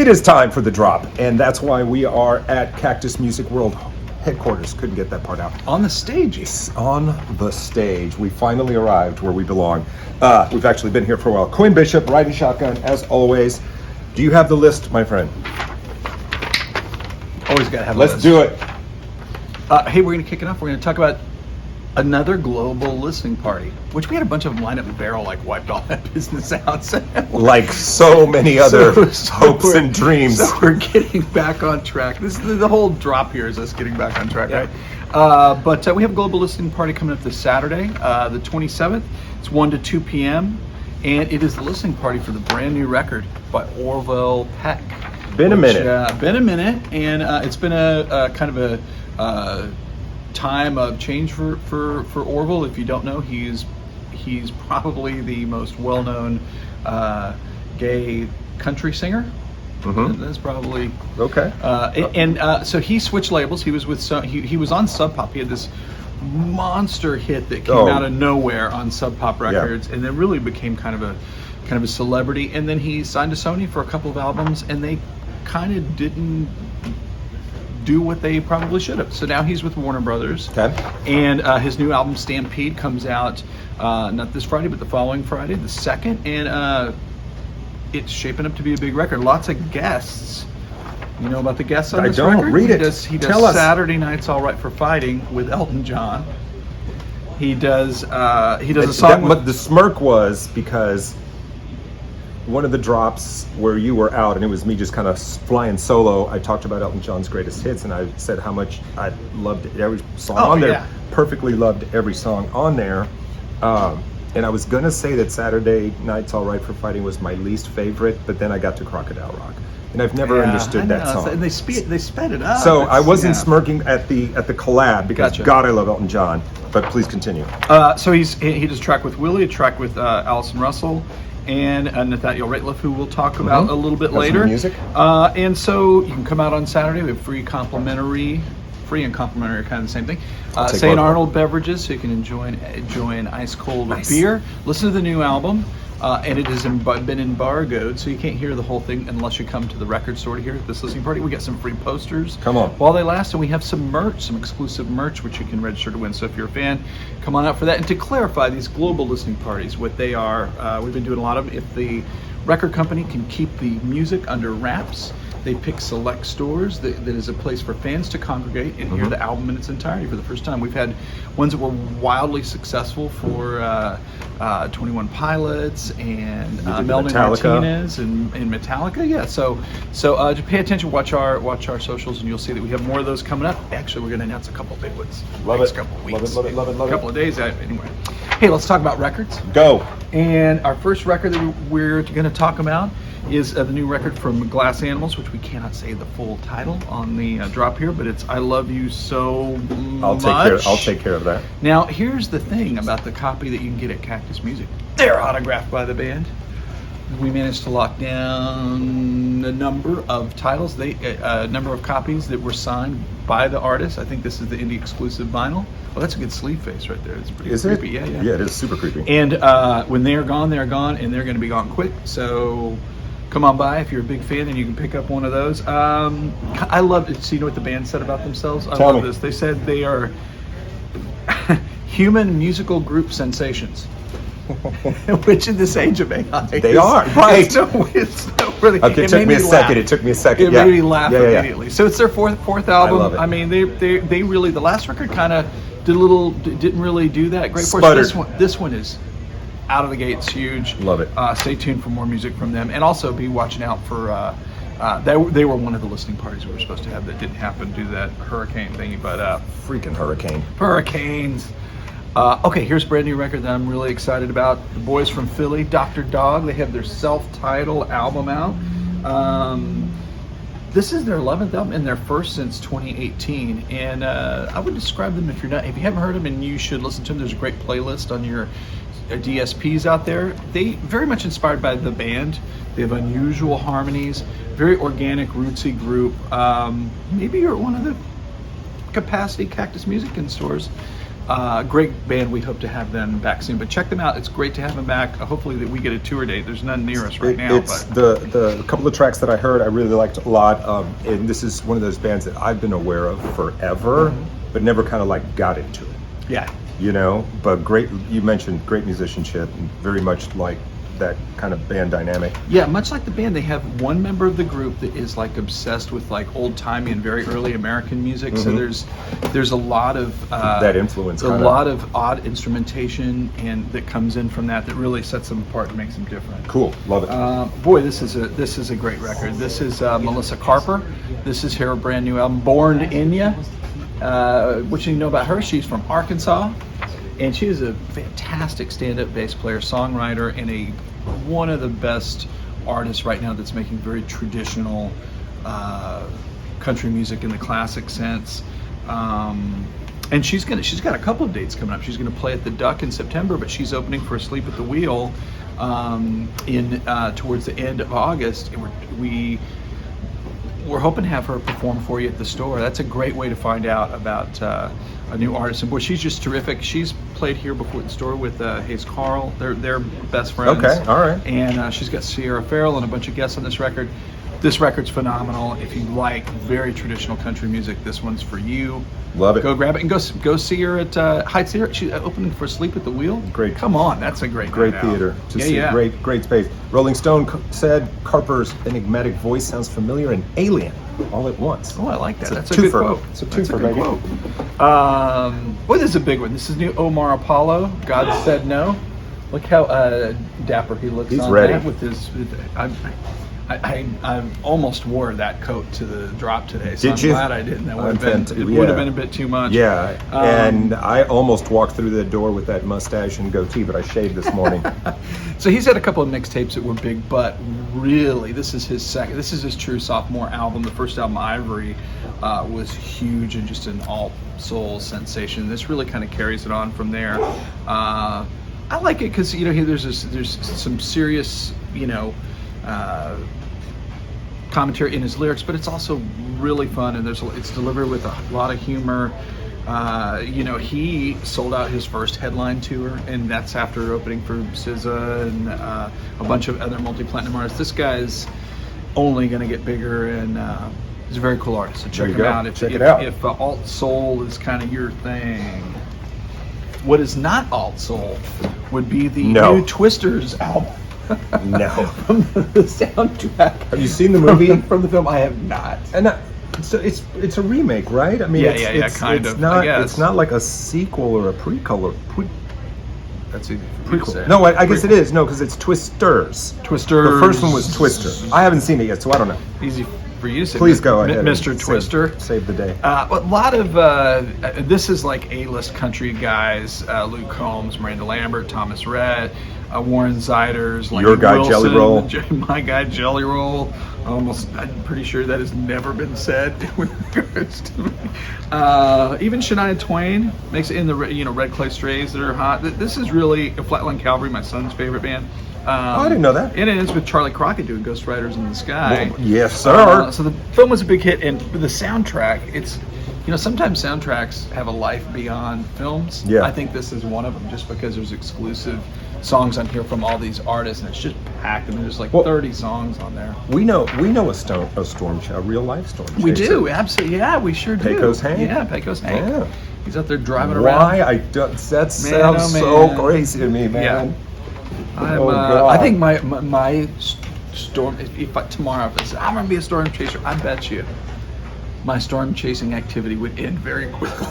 It is time for the drop, and that's why we are at Cactus Music World headquarters. Couldn't get that part out. On the stage. Yes, on the stage. We finally arrived where we belong. We've actually been here for a while. Quinn Bishop, riding shotgun, as always. Do you have the list, my friend? Always got to have a Let's list. do it. Hey, we're going to kick it off. We're going to talk about another global listening party, which we had a bunch of them lined up in barrel, like wiped all that business out. Like so many other hopes and dreams. So we're getting back on track. This is the whole drop here is us getting back on track, Yeah. right? But we have a global listening party coming up this Saturday, the 27th. It's 1 to 2 p.m. And it is the listening party for the brand new record by Orville Peck. Been a minute. And it's been a kind of a time of change for Orville. If you don't know, he's probably the most well-known gay country singer. Mm-hmm. That's probably Okay. So he switched labels. He was with he was on Sub Pop. He had this monster hit that came out of nowhere on Sub Pop Records, and then really became kind of a celebrity. And then he signed to Sony for a couple of albums, and they kind of didn't do what they probably should have. So now he's with Warner Brothers. Okay. And his new album Stampede comes out not this Friday, but the following Friday, the 2nd. And it's shaping up to be a big record. Lots of guests. You know about the guests on this record? I don't. Read it. He does Tell us. Saturday Night's All Right for Fighting with Elton John. He does a song with... The smirk was because one of the drops where you were out and it was me just kind of flying solo, I talked about Elton John's greatest hits and I said how much I loved every song on there. Yeah. Perfectly loved every song on there. And I was going to say that Saturday Night's All Right for Fighting was my least favorite, but then I got to Crocodile Rock. And I've never understood that song. And they sped it up. So I wasn't smirking at the collab because Gotcha. God, I love Elton John. But please continue. So he does a track with Willie, a track with Allison Russell, and Nathaniel Rateliff, who we'll talk about a little bit Got some later. music. And so you can come out on Saturday. We have free and complimentary, kind of the same thing. take St. both. Arnold beverages, so you can enjoy an ice cold beer. Listen to the new album. And it has been embargoed, so you can't hear the whole thing unless you come to the record store to hear it. This listening party, we got some free posters. Come on. While they last, and we have some merch, some exclusive merch, which you can register to win. So if you're a fan, come on out for that. And to clarify, these global listening parties, what they are, we've been doing a lot of. If the record company can keep the music under wraps, they pick select stores that is a place for fans to congregate and hear the album in its entirety for the first time. We've had ones that were wildly successful for 21 Pilots and Melvin Martinez and Metallica. Yeah, so just pay attention, watch our socials, and you'll see that we have more of those coming up. Actually, we're going to announce a couple of big ones. Next couple of weeks. Love it. Couple of days anyway. Hey, let's talk about records. Go. And our first record that we're going to talk about is the new record from Glass Animals, which we cannot say the full title on the drop here, but it's I Love You So Much. I'll take care of that. Now, here's the thing about the copy that you can get at Cactus Music. They're autographed by the band. We managed to lock down a number of titles, a number of copies that were signed by the artist. I think this is the indie exclusive vinyl. Oh, that's a good sleeve face right there. It's pretty creepy. Yeah. Yeah, it is super creepy. And when they're gone, and they're going to be gone quick. So come on by if you're a big fan, and you can pick up one of those. I love it. So you know what the band said about themselves? I love this. They said they are human musical group sensations. Which in this age of AI, they are right. It's no really. Okay, it took me a second. It made me laugh immediately. So it's their fourth album. I love it. I mean, they really, the last record kind of didn't really do that great for Sputtered. us. This one is out of the gates huge. Love it. Stay tuned for more music from them, and also be watching out for. They were one of the listening parties we were supposed to have that didn't happen due to that hurricane thingy, but freaking hurricanes. Okay, here's a brand new record that I'm really excited about. The boys from Philly, Dr. Dog, they have their self-titled album out. This is their 11th album and their first since 2018. And I would describe them, if you haven't heard them, and you should listen to them. There's a great playlist on your DSPs out there. They very much inspired by the band. They have unusual harmonies, very organic, rootsy group. Maybe you're at one of the capacity Cactus Music in stores. Great band. We hope to have them back soon. But check them out. It's great to have them back. Hopefully that we get a tour date. There's none near us right now. It's but the couple of tracks that I heard I really liked a lot. And this is one of those bands that I've been aware of forever, but never kind of like got into it. yeah. You know, but great. You mentioned great musicianship and very much like that kind of band dynamic. Yeah, much like the band, they have one member of the group that is like obsessed with like old-timey and very early American music. So there's a lot of That influence, a kinda. lot of odd instrumentation and that comes in from that really sets them apart and makes them different. Cool, love it. Boy, this is a great record. This is Melissa Carper. This is her brand new album, Born in Ya. What you know about her? She's from Arkansas. And she is a fantastic stand-up bass player, songwriter, and one of the best artists right now that's making very traditional country music in the classic sense. And she's got a couple of dates coming up. She's gonna play at the Duck in September, but she's opening for Asleep at the Wheel towards the end of August. And we're hoping to have her perform for you at the store. That's a great way to find out about a new artist. And boy, she's just terrific. She's played here before at the store with Hayes Carl. They're best friends. Okay, all right. And she's got Sierra Farrell and a bunch of guests on this record. This record's phenomenal. If you like very traditional country music, this one's for you. Love it. Go grab it and go see her at Heights Theater. She's opening for Sleep at the Wheel. Great. Come on, that's a great night out. Theater. Great space. Rolling Stone said Carper's enigmatic voice sounds familiar and alien all at once. Oh, I like that. That's a a good twofer. quote. It's a That's twofer, good baby. quote. Well, this is a big one. This is new Omar Apollo. God Said No. Look how dapper he looks. He's on ready. That with his. I almost wore that coat to the drop today, so Did I'm you? glad I didn't. It I'm would have been a bit too much. Yeah, and I almost walked through the door with that mustache and goatee, but I shaved this morning. So he's had a couple of mixtapes that were big, but really, this is his second. This is his true sophomore album. The first album, Ivory, was huge and just an alt soul sensation. This really kind of carries it on from there. I like it because there's some serious commentary in his lyrics, but it's also really fun, and it's delivered with a lot of humor. He sold out his first headline tour, and that's after opening for SZA and a bunch of other multi-platinum artists. This guy's only going to get bigger, and he's a very cool artist. So check him out. If alt soul is kind of your thing. What is not alt soul would be the new Twisters album. No. From the soundtrack. Have you seen the movie? From the film, I have not. And so it's a remake, right? I mean, it's kind it's of. Not, I guess. It's not like a sequel or a prequel. That's easy for you to say. No, I guess it is. No, because it's Twisters. Twisters. The first one was Twister. I haven't seen it yet, so I don't know. Easy for you to say. Please go ahead. Mr. Twister. Save the day. A lot of this is like A-list country guys: Luke Combs, Miranda Lambert, Thomas Rhett, Warren Ziders, your guy Wilson, Jelly Roll, my guy Jelly Roll. I'm pretty sure that has never been said with regards to me. Even Shania Twain makes it in the Red Clay Strays that are hot. This is really Flatline Cavalry, my son's favorite band. I didn't know that. And it ends with Charlie Crockett doing Ghost Riders in the Sky. Well, yes, sir. So the film was a big hit, and the soundtrack, it's, sometimes soundtracks have a life beyond films. Yeah. I think this is one of them, just because there's exclusive songs on here from all these artists, and it's just packed, and there's like 30 songs on there. We know a real life storm chaser. We do, absolutely. Yeah, we sure do. Pecos Hank. Yeah, Pecos Hank. Yeah. He's out there driving around. That sounds so crazy to me, man. Yeah. God. I think my storm. If tomorrow if I said I'm gonna be a storm chaser, I bet you my storm chasing activity would end very quickly.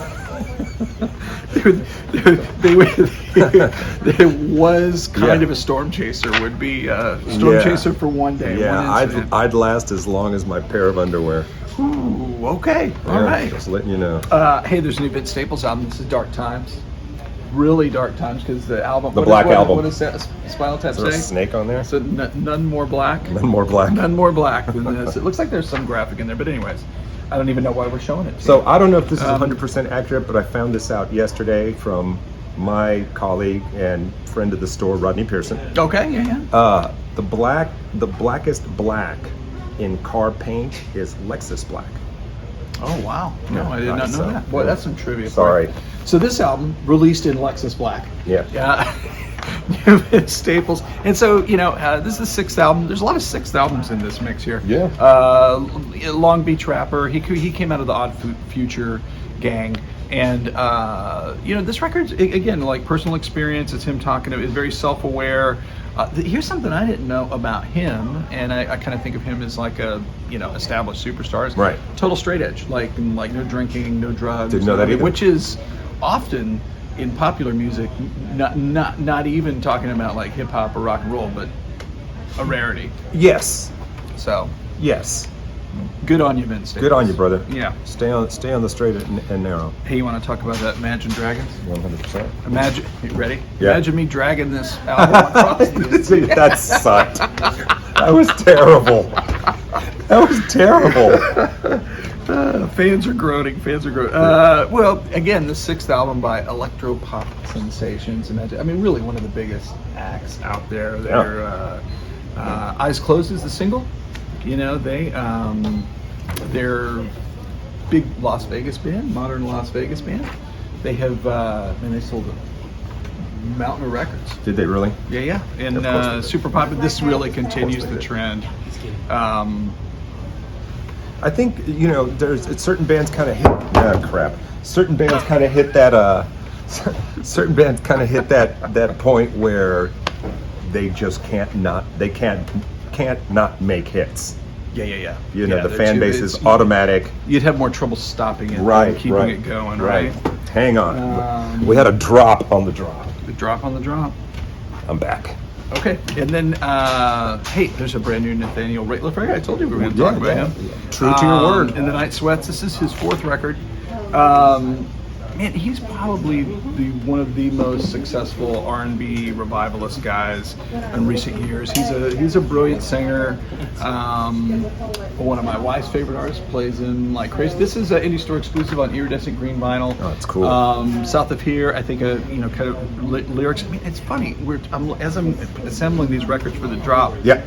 There was kind of a storm chaser. Would be a storm chaser for one day. Yeah, one incident. I'd last as long as my pair of underwear. Ooh, okay, all right. Just letting you know. Hey, there's a new Vince Staples album. This is Dark Times. Really dark times, because the album. The Black Album. What does that Spinal Tap Is there say? a snake on there? So none more black. None more black. None more black than this. It looks like there's some graphic in there, but anyways, I don't even know why we're showing it. So I don't know if this is 100% accurate, but I found this out yesterday from my colleague and friend of the store, Rodney Pearson. Okay, yeah. The blackest black in car paint is Lexus black. Oh wow! No, I did not know so- that. Boy, that's some trivia. for Sorry. you. So this album released in Lexus Black. Yeah. Staples. And so, this is the sixth album. There's a lot of sixth albums in this mix here. Yeah. Long Beach rapper. He came out of the Odd Future gang. And, this record, again, like personal experience, it's him talking, it's very self-aware. Here's something I didn't know about him, and I kind of think of him as like a, established superstar. Right. Total straight edge, like no drinking, no drugs. Didn't know that either. Which is often in popular music, not even talking about like hip hop or rock and roll, but a rarity. Yes. So Yes. good on you, Vince. Good on you, brother. Yeah. Stay on the straight and narrow. Hey, you want to talk about that Imagine Dragons? 100%. Imagine, you ready? Yeah. Imagine me dragging this album across the That sucked. That was terrible. That was terrible. Fans are groaning. Well, again, the sixth album by electro pop sensations. Really one of the biggest acts out there. Eyes Closed is the single. They're big Las Vegas band, modern Las Vegas band. They have, they sold a mountain of records. Did they really? Yeah. And super popular. This really continues the trend. I think there's certain bands kind of hit certain bands kind of hit that certain bands kind of hit that point where they just can't not make hits. Yeah. The fan base is automatic. You'd have more trouble stopping it than keeping it going, right? Hang on. We had a drop on the drop. The drop on the drop. I'm back. Okay, and then hey, there's a brand new Nathaniel Rateliff record. I told you we were going to talk about him. True to your word. And the Night Sweats. This is his fourth record. Man, he's probably one of the most successful R&B revivalist guys in recent years. He's a brilliant singer. One of my wife's favorite artists, plays him like crazy. This is an indie store exclusive on iridescent green vinyl. Oh, it's cool. South of Here, I think kind of lyrics. It's funny. As I'm assembling these records for the drop. Yeah.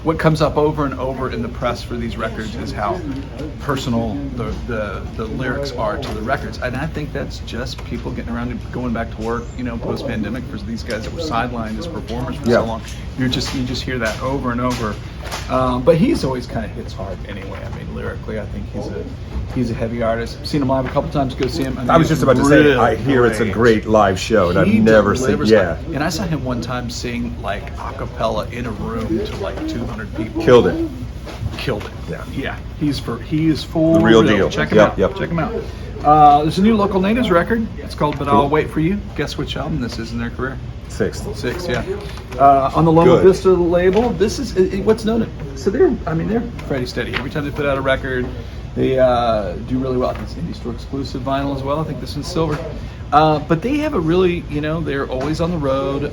What comes up over and over in the press for these records is how personal the lyrics are to the records, and I think that's just people getting around to going back to work, post-pandemic, for these guys that were sidelined as performers for so long. You just hear that over and over. But he's always kind of hits hard anyway. Lyrically, I think he's a heavy artist. I've seen him live a couple times. Go see him. I was just about to say, I hear it's a great live show, and I've never seen. Yeah. And I saw him one time sing like a cappella in a room to like 200 people. Killed it. Yeah. He is for the real deal. Check him out. Check him out. There's a new Local Natives record. It's called "But I'll Wait for You." Guess which album this is in their career? Sixth, yeah. On the Loma Vista label, this is what's known. So they're pretty steady. Every time they put out a record, they do really well. It's indie store exclusive vinyl as well. I think this one's silver. But they have a really, they're always on the road.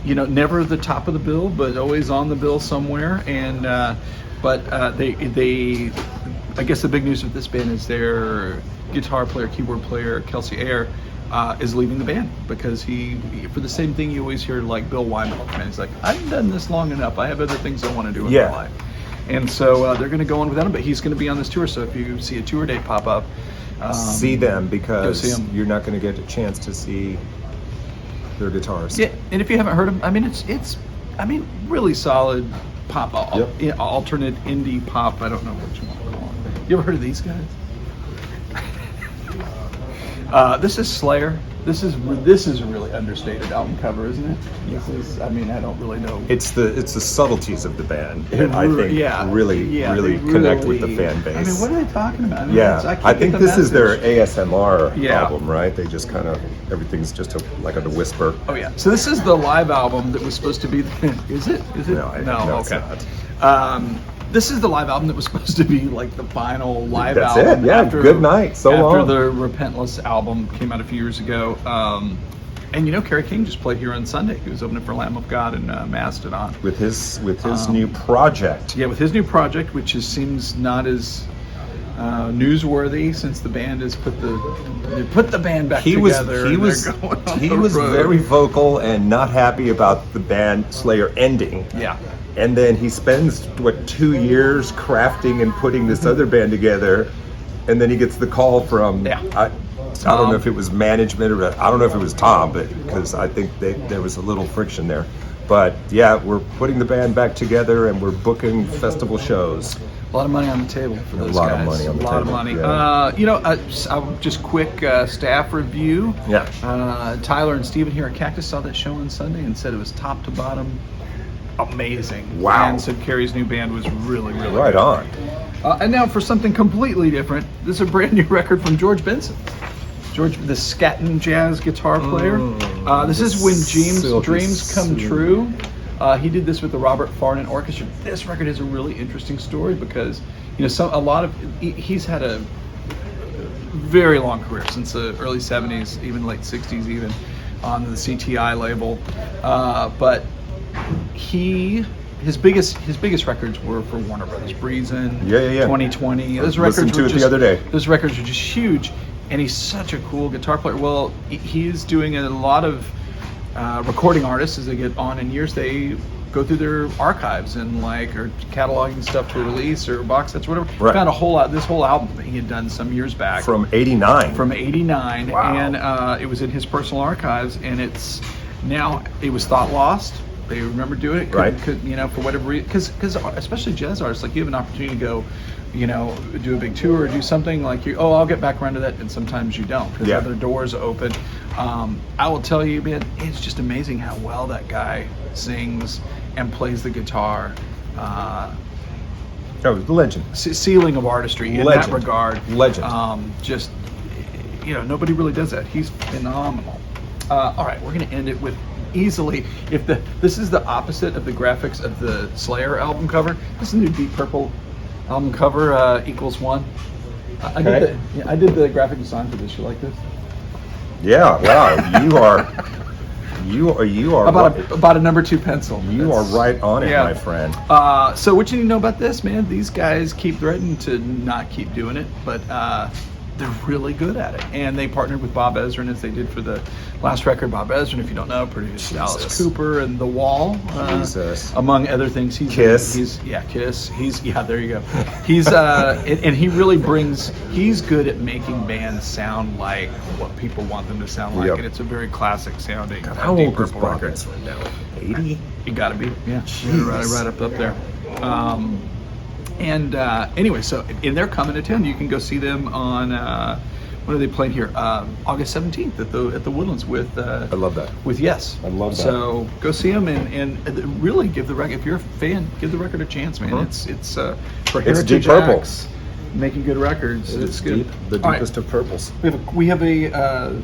Never the top of the bill, but always on the bill somewhere. And they I guess the big news with this band is their guitar player, keyboard player, Kelsey Ayer, is leaving the band because he for the same thing you always hear like Bill Wyman. He's like, I've done this long enough. I have other things I want to do in my life. And so they're going to go on without him, but he's going to be on this tour. So if you see a tour date pop up, see them, because see them. You're not going to get a chance to see their guitars. Yeah, and if you haven't heard them, it's really solid pop, alternate indie pop. I don't know what you want to call it. You ever heard of these guys? This is Slayer. This is a really understated album cover, isn't it? This is, I don't really know. It's the subtleties of the band that I think really connect with the fan base. What are they talking about? I think this is their ASMR album, right? They just kind of, everything's just like a whisper. Oh yeah. So this is the live album that was supposed to be. Is it? No, okay. It's not. This is the live album that was supposed to be like the final live That's album. It. Yeah. Good night. After long. the Repentless album came out a few years ago. And Kerry King just played here on Sunday. He was opening for Lamb of God and Mastodon. With his new project. Yeah, with his new project, which seems not as newsworthy since the band has put the band back together. He was very vocal and not happy about the band Slayer ending. Yeah. And then he spends 2 years crafting and putting this other band together, and then he gets the call from I don't know if it was management or I don't know if it was Tom, but because I think there was a little friction there. But yeah, we're putting the band back together and we're booking festival shows. A lot of money on the table for those guys. A lot of money on the table. A lot of money. Yeah. Just quick staff review. Yeah. Tyler and Steven here at Cactus saw that show on Sunday and said it was top to bottom amazing. Wow. And said Carrie's new band was really, really Right good. on. And now for something completely different, this is a brand new record from George Benson. George, the scatting jazz guitar player. This is When Dreams Come True. He did this with the Robert Farnon Orchestra. This record has a really interesting story because, he's had a very long career since the early 70s, even late 60s even, on the CTI label. But his biggest records were for Warner Brothers. Breezin', Yeah. 2020. Those Listened records to were it the other day. Those records are just huge, and he's such a cool guitar player. Well, he's doing a lot of recording artists as they get on in years. They go through their archives and are cataloging stuff to release or box sets, whatever. Right. Found this whole album that he had done some years back From '89. From '89, Wow. and it was in his personal archives, and it was thought lost. They remember doing it, Right. for whatever reason, because especially jazz artists, you have an opportunity to go, do a big tour or do something I'll get back around to that, and sometimes you don't because Yeah. other doors open. I will tell you, man, it's just amazing how well that guy sings and plays the guitar. Legend. Ceiling of artistry in Legend. that regard. Legend. Nobody really does that. He's phenomenal. All right, we're gonna end it with easily. This is the opposite of the graphics of the Slayer album cover. This is the new Deep Purple album cover equals one. I did the graphic design for this. You like this? Yeah. Wow. You are About a number 2 pencil. You are right on it, my friend. So what you need to know about this, man? These guys keep threatening to not keep doing it, but they're really good at it. And they partnered with Bob Ezrin as they did for the last record. Bob Ezrin, if you don't know, produced Alice Cooper and The Wall, among other things. Kiss. Kiss. There you go. He's and he really he's good at making bands sound like what people want them to sound like, and it's a very classic sounding. How Deep old is Purple Bob record. Ezrin now? 80? You gotta be, yeah. Right up there. Anyway, so they're coming to town. You can go see them on when are they playing here? August 17th at the Woodlands with. I love that. With Yes. I love that. So go see them and really give the record. If you're a fan, give the record a chance, man. It's for Heritage Deep Purple. acts making good records. It's good. Deep, the deepest of purples. We have a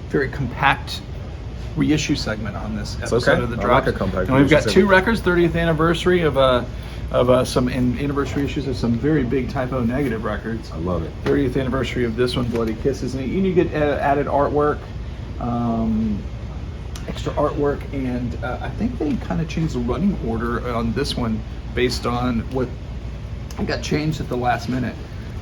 very compact reissue segment on this episode okay. of the I Drops. like a compact And we've got reissue 2 records, 30th anniversary of some anniversary issues of some very big Typo Negative records. I love it. 30th anniversary of this one, Bloody Kisses, and you get added artwork, extra artwork, and I think they kind of changed the running order on this one based on what got changed at the last minute.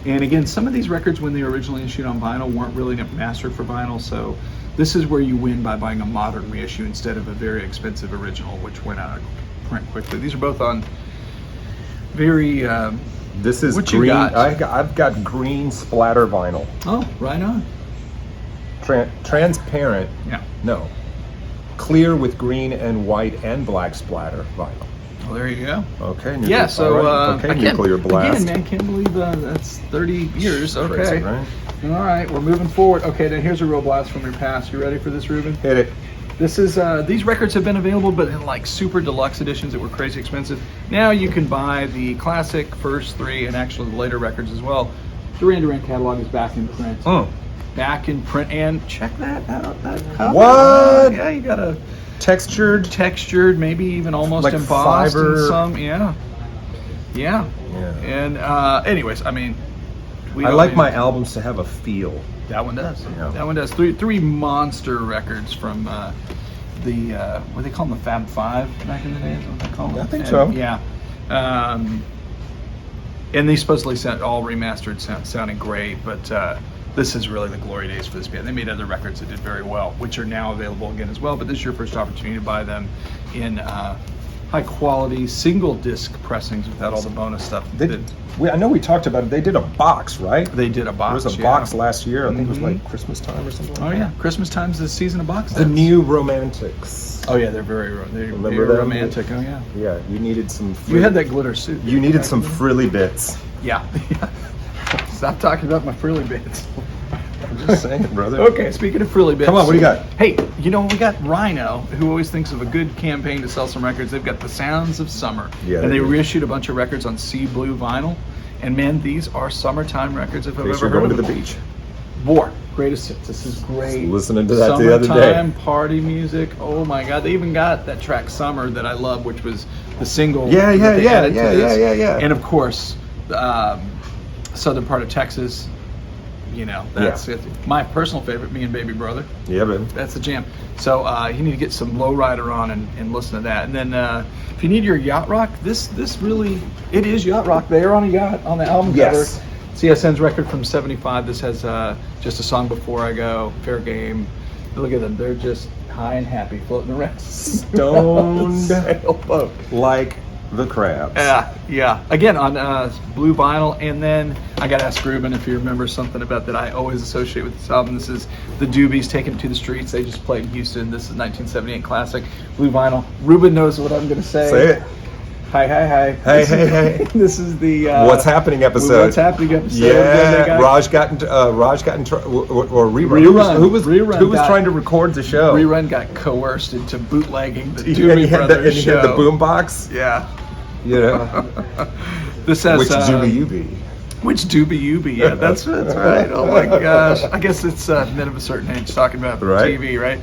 And again, some of these records, when they were originally issued on vinyl, weren't really mastered for vinyl, so this is where you win by buying a modern reissue instead of a very expensive original, which went out of print quickly. These are both on very. This is what green. You got? I've got green splatter vinyl. Oh, right on. Transparent. Yeah. No. Clear with green and white and black splatter vinyl. Well, there you go. Okay. Yeah. So nuclear blast. Again, man, can't believe that's 30 years. Okay. Crazy, right? All right, we're moving forward. Okay, then here's a real blast from your past. You ready for this, Ruben? Hit it. This is these records have been available, but in super deluxe editions that were crazy expensive. Now you can buy the classic first 3 and actually the later records as well. Duran Duran catalog is back in print. Back in print, and check that out. That cover. What? Yeah, you got a textured, maybe even almost like embossed fiber. in some. Yeah. And anyways, I mean, I like my albums to have a feel. That one does. Yeah. That one does. Three monster records from the what do they call them, the Fab Five back in the day? Is what they call them? I think so. Yeah. And they supposedly sound all remastered, sounding great, but this is really the glory days for this band. They made other records that did very well, which are now available again as well. But this is your first opportunity to buy them in high quality single disc pressings without all the bonus stuff. I know we talked about it. They did a box, right? They did a box. There was a box last year. I think it was like Christmas time or something. Oh yeah, Christmas time's the season of box The sets. New Romantics. Oh yeah, they're very Remember them? romantic. Oh yeah. Yeah, you needed some. You had that glitter suit. You needed some frilly bits. Yeah. Stop talking about my frilly bits. I'm just saying, brother. Okay, speaking of frilly bits. Come on, what do you got? Hey, we got Rhino, who always thinks of a good campaign to sell some records. They've got the Sounds of Summer. Yeah, and they do. reissued a bunch of records on sea blue vinyl. And man, these are summertime records if I've In case ever you're heard going of to the them. beach. War. Greatest hits. This is great. Listening to that the other day. Summertime party music. Oh my God. They even got that track Summer that I love, which was the single. Yeah. And of course, southern part of Texas. That's it. My personal favorite, Me and Baby Brother. Yeah, man. That's the jam. So you need to get some Lowrider on and listen to that. And then if you need your yacht rock, this really, it is yacht rock. They are on a yacht on the album Yes. cover. CSN's record from '75. This has Just a Song Before I Go, Fair Game. Look at them. They're just high and happy floating around. Stoned sailboat. like the crabs. Yeah. Again, on blue vinyl. And then I got to ask Ruben if you remember something about that I always associate with this album. This is the Doobies Taking It to the Streets. They just played in Houston. This is 1978 classic. Blue vinyl. Ruben knows what I'm going to say. Say it. Hi. Hey. This is the What's Happening episode. What's Happening episode. Yeah, Raj got in or Rerun. Who was trying to record the show? Rerun got coerced into bootlegging the And Doobie he had Brothers he show. had the boombox. Yeah. You know, This has which Doobie you be? Which Doobie you be? Yeah, that's right. Oh my gosh. I guess it's men of a certain age talking about Right. TV, right?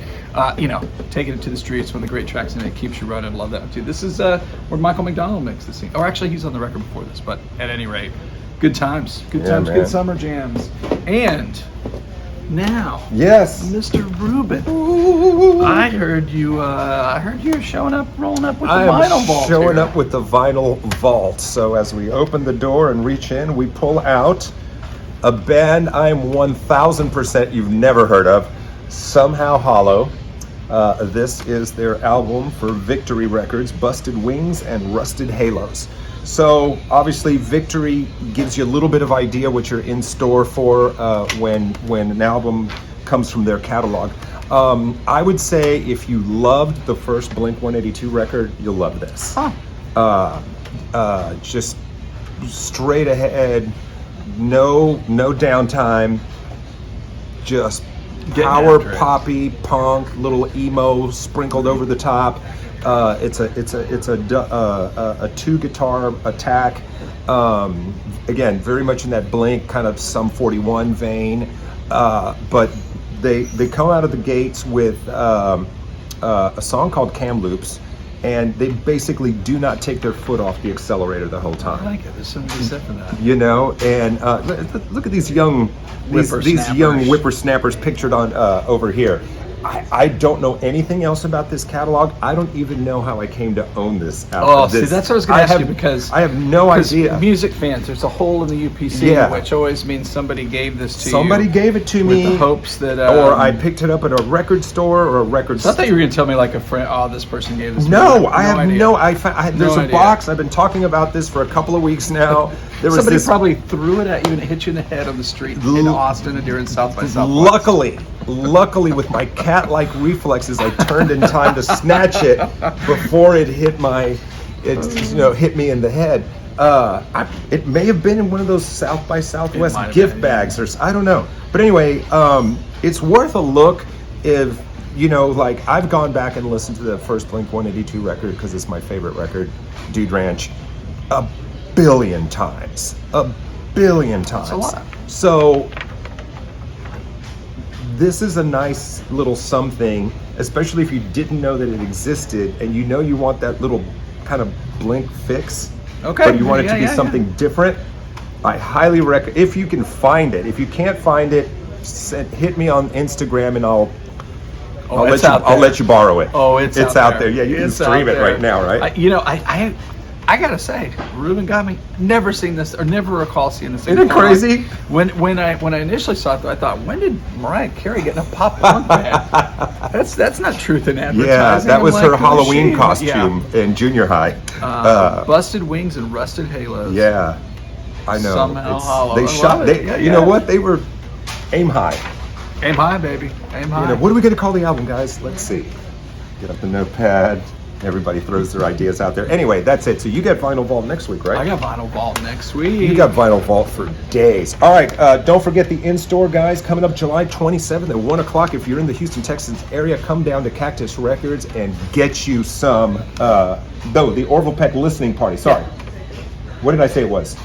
Taking It to the Streets, one of the great tracks in it, Keeps You Running. Love that one too. This is where Michael McDonald mixed the scene. Or actually, he's on the record before this, but at any rate, good times. Good Yeah, times, man. good summer jams. And now, Yes. Mr. Ruben, I heard you're showing up, rolling up with the I vinyl am vault showing here. up with the vinyl vault. So as we open the door and reach in, we pull out a band I'm 1000% you've never heard of, Somehow Hollow. This is their album for Victory Records, Busted Wings and Rusted Halos. So obviously Victory gives you a little bit of idea what you're in store for when an album comes from their catalog. I would say if you loved the first Blink-182 record, you'll love this. Just straight ahead, no downtime, just power after it. poppy punk, little emo sprinkled over the top. It's a two guitar attack. Again, very much in that Blink kind of Sum 41 vein, but they come out of the gates with a song called Cam Loops, and they basically do not take their foot off the accelerator the whole I time. like it. There's something to be said for that. You know, and look at these young whippersnappers pictured on over here. I don't know anything else about this catalog. I don't even know how I came to own this album. Oh, see, that's what I was going to ask you, because I have no idea. Music fans, there's a hole in the UPC, Yeah. which always means somebody gave this to Somebody you. gave it to with me, the hopes that, or I picked it up at a record store or a record. So I thought you were going to tell me like a friend. Oh, this person gave this. to No, me. I have idea. no. There's No a idea. box. I've been talking about this for a couple of weeks now. There was Somebody this. probably threw it at you and it hit you in the head on the street in Austin, and you're in South by Southwest. Luckily, with my cat-like reflexes, I turned in time to snatch it before it hit hit me in the head. It may have been in one of those South by Southwest might have gift been, bags, or I don't know. But anyway, it's worth a look if like I've gone back and listened to the first Blink-182 record because it's my favorite record, Dude Ranch, a billion times. That's a lot. So this is a nice little something, especially if you didn't know that it existed and you want that little kind of Blink fix. Okay. But you want it to be Yeah. something different. I highly recommend, if you can find it. If you can't find it, hit me on Instagram and I'll it's out there. let you borrow it. Oh, it's out there. Yeah, you can It's stream out it there. right now, right? I I gotta say, Ruben got me. Never seen this, or never recall seeing this. Isn't it crazy? When I initially saw it, though, I thought, when did Mariah Carey get in a pop punk band? That's not truth in advertising. Yeah, that I'm was like, her who is Halloween she? costume in junior high. Busted wings and rusted halos. Yeah, I know. Somehow hollow. They I shot. love it. They, you know what? They were aim high. Aim high, baby. Aim high. You know, what are we going to call the album, guys? Let's see. Get up the notepad. Everybody throws their ideas out there. Anyway, that's it. So you get Vinyl Vault next week, right? I got Vinyl Vault next week. You got Vinyl Vault for days. All right, don't forget the in-store, guys, coming up July 27th at 1 o'clock. If you're in the Houston, Texas area, come down to Cactus Records and get you some, the Orville Peck listening party. Sorry. Yeah. What did I say it was?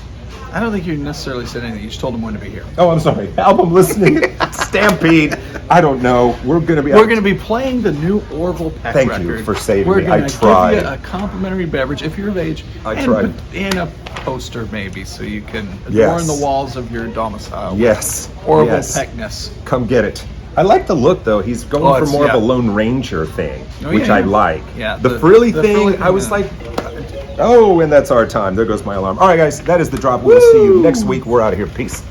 I don't think you necessarily said anything. You just told them when to be here. Oh, I'm sorry. Album listening stampede. I don't know. We're going to be playing the new Orville Peck Thank record. you for saving We're me. I gonna tried. give you a complimentary beverage if you're of age. I tried. And a poster maybe, so you can adorn Yes. the walls of your domicile. Yes. Orville Yes. Peckness. Come get it. I like the look, though. He's going for it's- more yeah. of a Lone Ranger thing, Oh, which yeah, I yeah. like. Yeah, The the frilly frilly thing, thing, I was yeah. like, oh, and that's our time. There goes my alarm. All right, guys, that is the drop. We'll see you next week. We're out of here. Peace.